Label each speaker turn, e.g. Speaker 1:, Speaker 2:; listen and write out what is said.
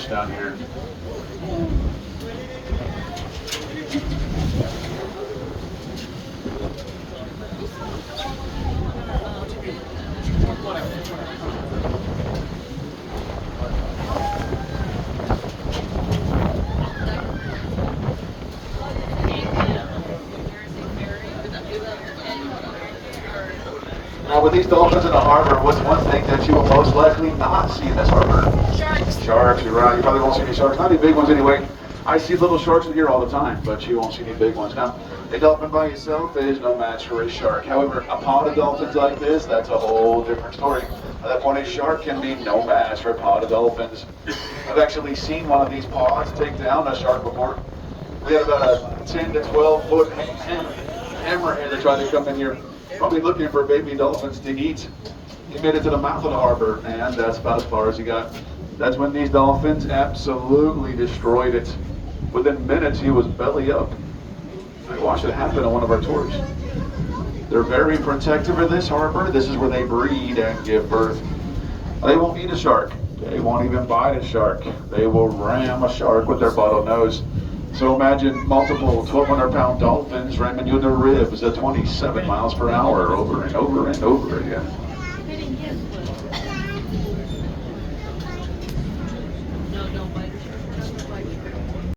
Speaker 1: down here. Now with these dolphins in the harbor, what's one thing that you will most likely not see in this harbor?
Speaker 2: Sharks.
Speaker 1: Sharks, you're right. You probably won't see any sharks. Not any big ones anyway. I see little sharks in here all the time, but you won't see any big ones. Now, a dolphin by itself is no match for a shark. However, a pod of dolphins like this, that's a whole different story. At that point, a shark can be no match for a pod of dolphins. I've actually seen one of these pods take down a shark before. We had about a 10 to 12 foot hammerhead that tried to come in here, probably looking for baby dolphins to eat. He made it to the mouth of the harbor, and that's about as far as he got. That's when these dolphins absolutely destroyed it. Within minutes, he was belly up. I watched it happen on one of our tours. They're very protective of this harbor. This is where they breed and give birth. They won't eat a shark. They won't even bite a shark. They will ram a shark with their bottle nose. So imagine multiple 1,200-pound dolphins ramming you in the ribs at 27 miles per hour over and over and over again.